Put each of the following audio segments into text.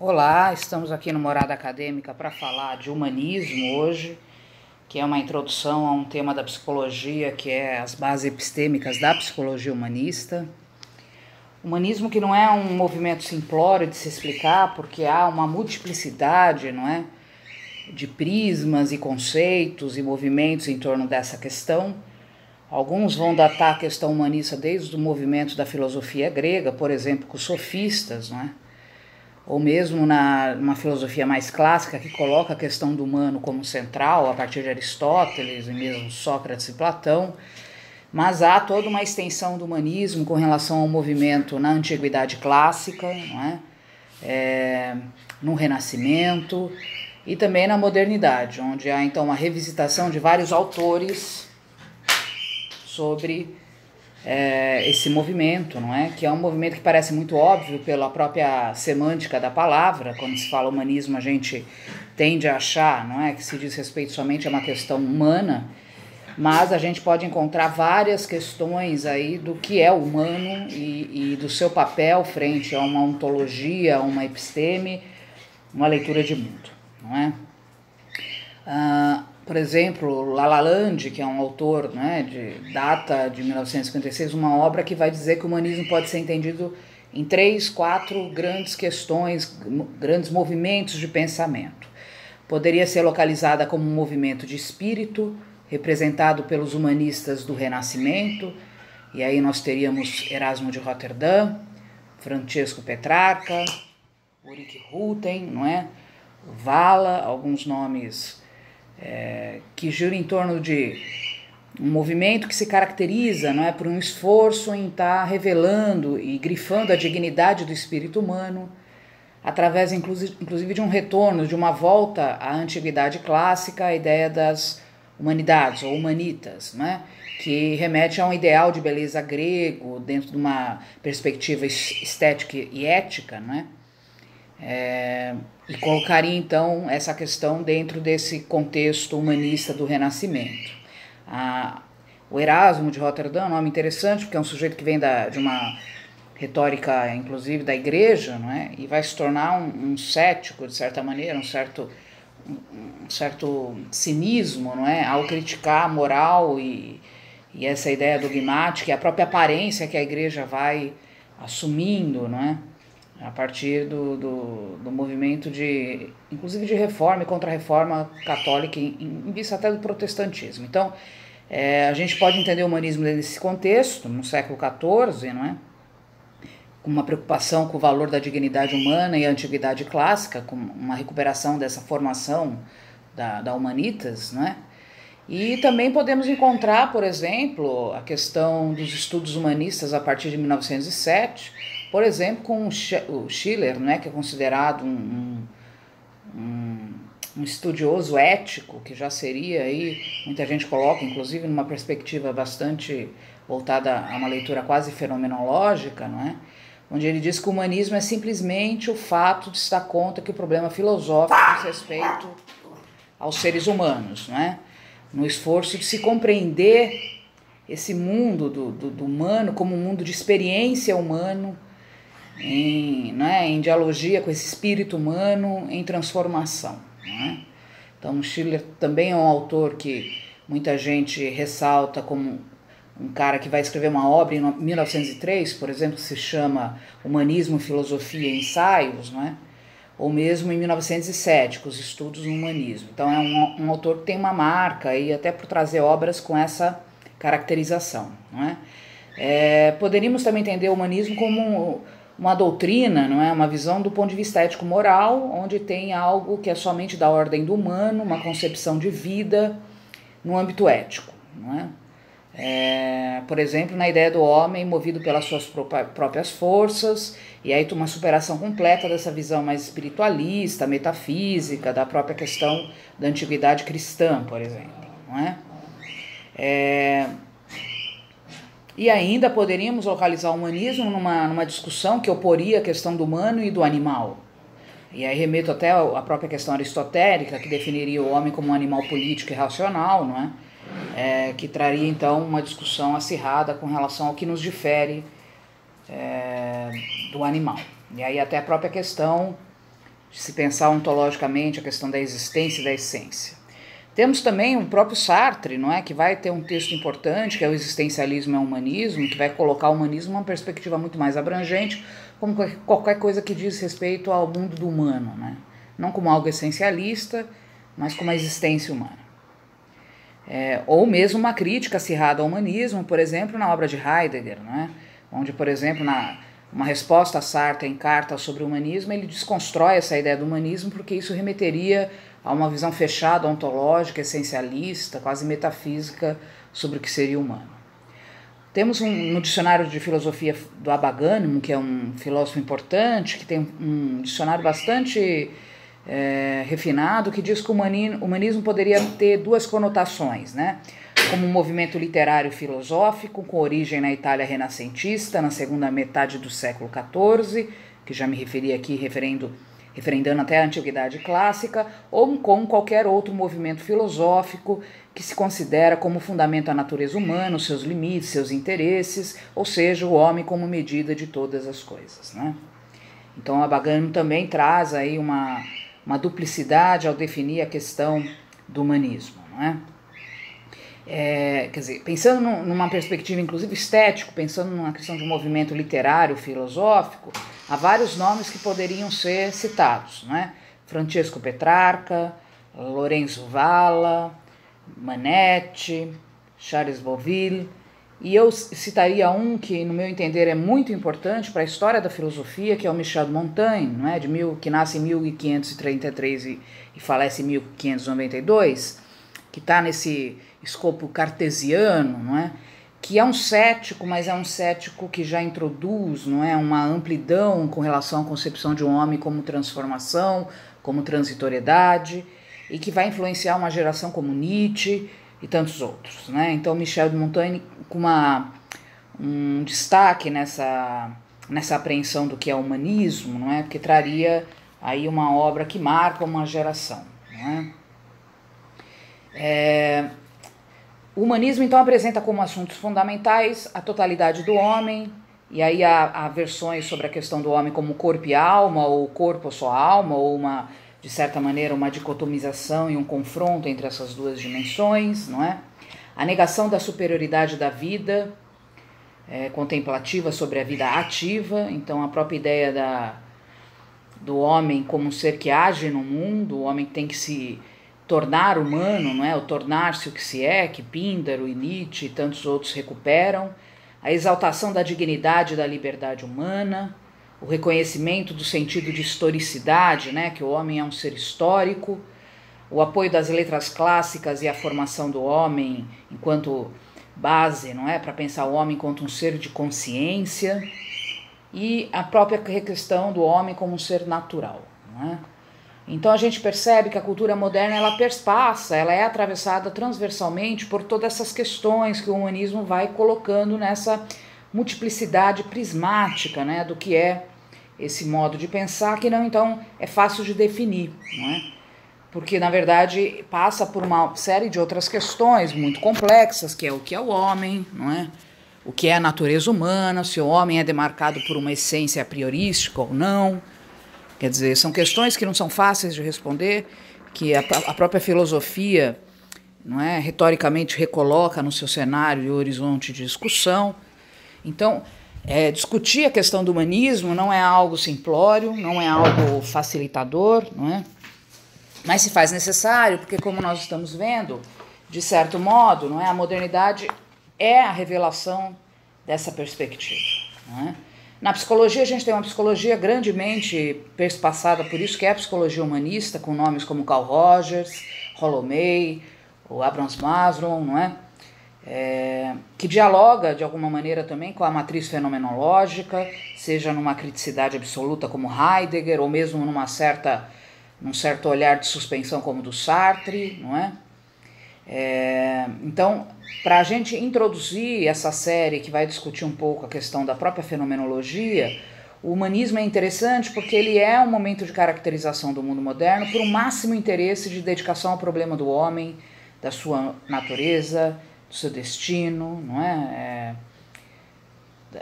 Olá, estamos aqui no Morada Acadêmica para falar de humanismo hoje, que é uma introdução a um tema da psicologia, que é as bases epistêmicas da psicologia humanista. Humanismo que não é um movimento simplório de se explicar, porque há uma multiplicidade, não é, de prismas e conceitos e movimentos em torno dessa questão. Alguns vão datar a questão humanista desde o movimento da filosofia grega, por exemplo, com os sofistas, não é? Ou mesmo numa filosofia mais clássica que coloca a questão do humano como central, a partir de Aristóteles e mesmo Sócrates e Platão, mas há toda uma extensão do humanismo com relação ao movimento na Antiguidade Clássica, não é? No Renascimento e também na Modernidade, onde há então uma revisitação de vários autores sobre esse movimento, não é? Que é um movimento que parece muito óbvio pela própria semântica da palavra. Quando se fala humanismo, a gente tende a achar, não é, que se diz respeito somente a uma questão humana, mas a gente pode encontrar várias questões aí do que é o humano e do seu papel frente a uma ontologia, uma episteme, uma leitura de mundo, não é? Por exemplo, Lalande, que é um autor, né, data de 1956, uma obra que vai dizer que o humanismo pode ser entendido em 3, 4 grandes questões, grandes movimentos de pensamento. Poderia ser localizada como um movimento de espírito, representado pelos humanistas do Renascimento, e aí nós teríamos Erasmo de Roterdã, Francesco Petrarca, Ulrich Hutten, não é? Valla, alguns nomes que gira em torno de um movimento que se caracteriza, não é, por um esforço em estar revelando e grifando a dignidade do espírito humano, através inclusive de um retorno, de uma volta à antiguidade clássica, a ideia das humanidades ou humanitas, né, que remete a um ideal de beleza grego dentro de uma perspectiva estética e ética, não é? E colocaria então essa questão dentro desse contexto humanista do Renascimento. O Erasmo de Roterdã é um nome interessante, porque é um sujeito que vem de uma retórica, inclusive, da igreja, não é? E vai se tornar um cético, de certa maneira, um certo cinismo, não é? Ao criticar a moral e essa ideia dogmática e a própria aparência que a igreja vai assumindo, não é? A partir do movimento inclusive de reforma e contra-reforma católica, em vista até do protestantismo. Então, a gente pode entender o humanismo nesse contexto, no século XIV, não é? Com uma preocupação com o valor da dignidade humana e a antiguidade clássica, com uma recuperação dessa formação da Humanitas, não é? E também podemos encontrar, por exemplo, a questão dos estudos humanistas a partir de 1907, por exemplo, com o Schiller, né, que é considerado um estudioso ético, que já seria aí, muita gente coloca, inclusive, numa perspectiva bastante voltada a uma leitura quase fenomenológica, não é? Onde ele diz que o humanismo é simplesmente o fato de se dar conta que o problema filosófico diz respeito aos seres humanos, não é? No esforço de se compreender esse mundo do humano como um mundo de experiência humano, em dialogia com esse espírito humano em transformação. Não é? Então, Schiller também é um autor que muita gente ressalta como um cara que vai escrever uma obra em 1903, por exemplo, que se chama Humanismo, Filosofia e Ensaios, não é? Ou mesmo em 1907, com os estudos no humanismo. Então é um autor que tem uma marca, e até por trazer obras com essa caracterização. Não é? Poderíamos também entender o humanismo como uma doutrina, não é? Uma visão do ponto de vista ético-moral, onde tem algo que é somente da ordem do humano, uma concepção de vida no âmbito ético. Não é? Por exemplo, na ideia do homem movido pelas suas próprias forças, e aí uma superação completa dessa visão mais espiritualista, metafísica, da própria questão da antiguidade cristã, por exemplo. Não é? E ainda poderíamos localizar o humanismo numa discussão que oporia a questão do humano e do animal. E aí remeto até à própria questão aristotélica, que definiria o homem como um animal político e racional, não é? Que traria então uma discussão acirrada com relação ao que nos difere do animal. E aí até a própria questão de se pensar ontologicamente a questão da existência e da essência. Temos também o próprio Sartre, não é, que vai ter um texto importante, que é o Existencialismo e o Humanismo, que vai colocar o humanismo numa perspectiva muito mais abrangente, como qualquer coisa que diz respeito ao mundo do humano, né? Não como algo essencialista, mas como a existência humana. Ou mesmo uma crítica acirrada ao humanismo, por exemplo, na obra de Heidegger, né? Onde, por exemplo, uma resposta a Sartre em Carta sobre o Humanismo, ele desconstrói essa ideia do humanismo porque isso remeteria a uma visão fechada, ontológica, essencialista, quase metafísica sobre o que seria humano. Temos no dicionário de filosofia do Abagnale, que é um filósofo importante, que tem um dicionário bastante refinado, que diz que o humanismo poderia ter duas conotações, né? Como um movimento literário filosófico, com origem na Itália renascentista, na segunda metade do século XIV, que já me referi aqui, referendando até a Antiguidade Clássica, ou com qualquer outro movimento filosófico que se considera como fundamento a natureza humana, os seus limites, seus interesses, ou seja, o homem como medida de todas as coisas, né? Então, o Abagnale também traz aí uma duplicidade ao definir a questão do humanismo, não é? Quer dizer, pensando numa perspectiva inclusive estético, pensando numa questão de um movimento literário, filosófico, há vários nomes que poderiam ser citados, não é? Francesco Petrarca, Lorenzo Valla, Manetti, Charles Bouville, e eu citaria um que, no meu entender, é muito importante para a história da filosofia, que é o Michel de Montaigne, não é? Que nasce em 1533 e falece em 1592, que está nesse escopo cartesiano, não é? Que é um cético, mas é um cético que já introduz, não é, uma amplidão com relação à concepção de um homem como transformação, como transitoriedade, e que vai influenciar uma geração como Nietzsche e tantos outros, né? Então, Michel de Montaigne com um destaque nessa apreensão do que é humanismo, não é? Porque traria aí uma obra que marca uma geração, não é? O humanismo, então, apresenta como assuntos fundamentais a totalidade do homem, e aí há versões sobre a questão do homem como corpo e alma, ou corpo ou só alma, ou de certa maneira, uma dicotomização e um confronto entre essas duas dimensões, não é? A negação da superioridade da vida contemplativa sobre a vida ativa, então a própria ideia do homem como um ser que age no mundo, o homem tem que se tornar humano, não é? O tornar-se o que se é, que Píndaro e Nietzsche e tantos outros recuperam, a exaltação da dignidade e da liberdade humana, o reconhecimento do sentido de historicidade, né? Que o homem é um ser histórico, o apoio das letras clássicas e a formação do homem enquanto base, não é? Para pensar o homem enquanto um ser de consciência, e a própria questão do homem como um ser natural, não é? Então a gente percebe que a cultura moderna ela perspassa, ela é atravessada transversalmente por todas essas questões que o humanismo vai colocando nessa multiplicidade prismática, né, do que é esse modo de pensar, que não então é fácil de definir, não é? Porque na verdade passa por uma série de outras questões muito complexas, que é o que é o homem, não é? O que é a natureza humana, se o homem é demarcado por uma essência priorística ou não. Quer dizer, são questões que não são fáceis de responder, que a própria filosofia, não é, retoricamente recoloca no seu cenário e horizonte de discussão. Então, discutir a questão do humanismo não é algo simplório, não é algo facilitador, não é? Mas se faz necessário, porque como nós estamos vendo, de certo modo, não é, a modernidade é a revelação dessa perspectiva, não é? Na psicologia, a gente tem uma psicologia grandemente perspassada por isso, que é a psicologia humanista, com nomes como Carl Rogers, Rollo May, o Abraham Maslow, não é? Que dialoga, de alguma maneira, também com a matriz fenomenológica, seja numa criticidade absoluta como Heidegger, ou mesmo num certo olhar de suspensão como do Sartre, não é? Então, para a gente introduzir essa série que vai discutir um pouco a questão da própria fenomenologia, o humanismo é interessante porque ele é um momento de caracterização do mundo moderno por um máximo interesse de dedicação ao problema do homem, da sua natureza, do seu destino, não é?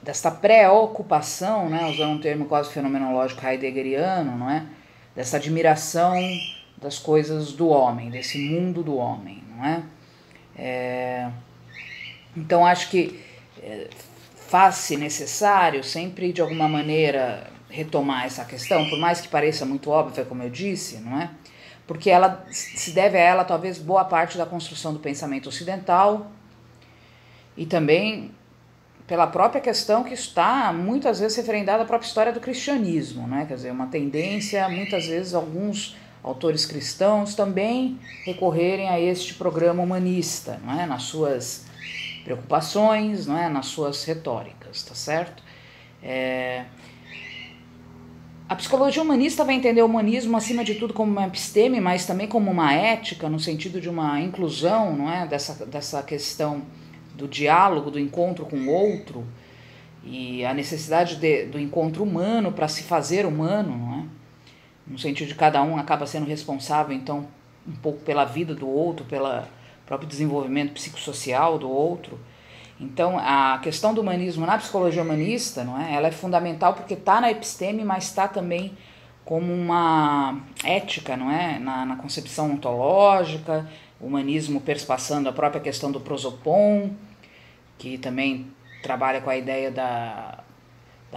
Desta preocupação, né, usando um termo quase fenomenológico heideggeriano, não é? dessa admiração das coisas do homem, desse mundo do homem, não é? Então acho que faz-se necessário sempre de alguma maneira retomar essa questão, por mais que pareça muito óbvia, como eu disse, não é? Porque ela se deve a ela talvez boa parte da construção do pensamento ocidental e também pela própria questão que está muitas vezes referendada à própria história do cristianismo, né? Quer dizer, uma tendência, muitas vezes, alguns autores cristãos também recorrerem a este programa humanista, não é? Nas suas preocupações, não é? Nas suas retóricas, tá certo? A psicologia humanista vai entender o humanismo, acima de tudo, como uma episteme, mas também como uma ética, no sentido de uma inclusão, não é? Dessa questão do diálogo, do encontro com o outro, e a necessidade do encontro humano para se fazer humano, não é? No sentido de cada um acaba sendo responsável, então, um pouco pela vida do outro, pelo próprio desenvolvimento psicossocial do outro. Então, a questão do humanismo na psicologia humanista, não é? Ela é fundamental porque está na episteme, mas está também como uma ética, não é? Na concepção ontológica, o humanismo perspassando a própria questão do prosopon, que também trabalha com a ideia da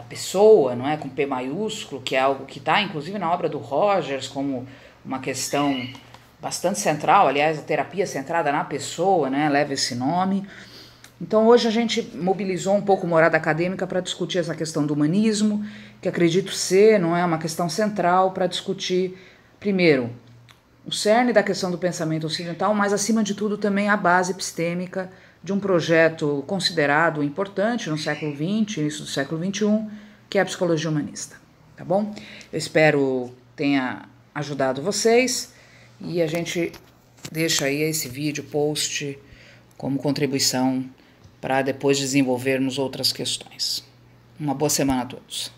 pessoa, não é? Com P maiúsculo, que é algo que está, inclusive, na obra do Rogers, como uma questão bastante central. Aliás, a terapia centrada na pessoa, né? Leva esse nome. Então, hoje a gente mobilizou um pouco o Morada Acadêmica para discutir essa questão do humanismo, que acredito ser, não é, uma questão central para discutir, primeiro, o cerne da questão do pensamento ocidental, mas, acima de tudo, também a base epistêmica de um projeto considerado importante no século XX, início do século XXI, que é a psicologia humanista, tá bom? Eu espero tenha ajudado vocês e a gente deixa aí esse vídeo, post, como contribuição para depois desenvolvermos outras questões. Uma boa semana a todos.